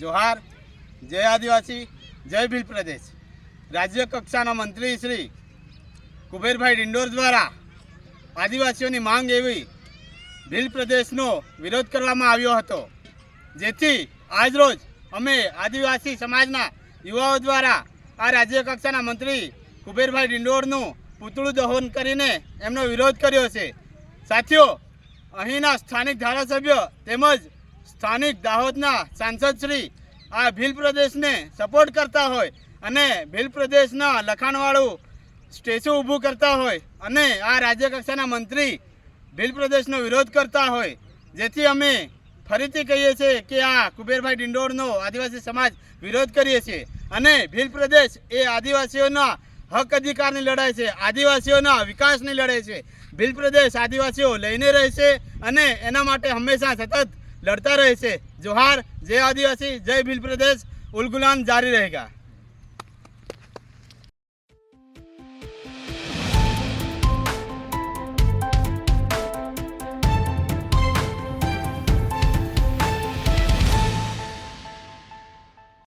जोहार। जय आदिवासी, जय भील प्रदेश। राज्य कक्षाना मंत्री श्री कुबेरभाई डिंडोर द्वारा आदिवासीओनी मांग एवी भील प्रदेशनो विरोध करवामां आव्यो हतो, जेथी આજરોજ અમે આદિવાસી સમાજના યુવાઓ દ્વારા આ રાજ્ય કક્ષાના મંત્રી કુબેરભાઈ ડિંડોરનું પૂતળું દહન કરીને એમનો વિરોધ કર્યો છે। સાથીઓ, અહીંના સ્થાનિક ધારાસભ્યો તેમજ સ્થાનિક દાહોદના સાંસદ શ્રી આ ભીલ પ્રદેશને સપોર્ટ કરતા હોય અને ભીલ પ્રદેશના લખાણવાળું સ્ટેચ્યુ ઊભું કરતા હોય અને આ રાજ્ય કક્ષાના મંત્રી ભીલ પ્રદેશનો વિરોધ કરતા હોય, જેથી અમે ફરીથી કહીએ છીએ કે આ કુબેરભાઈ ડિંડોરનો આદિવાસી સમાજ વિરોધ કરીએ છીએ અને ભીલ પ્રદેશ એ આદિવાસીઓના હક અધિકારની લડાઈ છે, આદિવાસીઓના વિકાસની લડાઈ છે। ભીલ પ્રદેશ આદિવાસીઓ લઈને રહેશે અને એના માટે હંમેશા સતત લડતા રહેશે। જોહાર, જય આદિવાસી, જય ભીલ પ્રદેશ। ઉલગુલાન જારી રહેગા।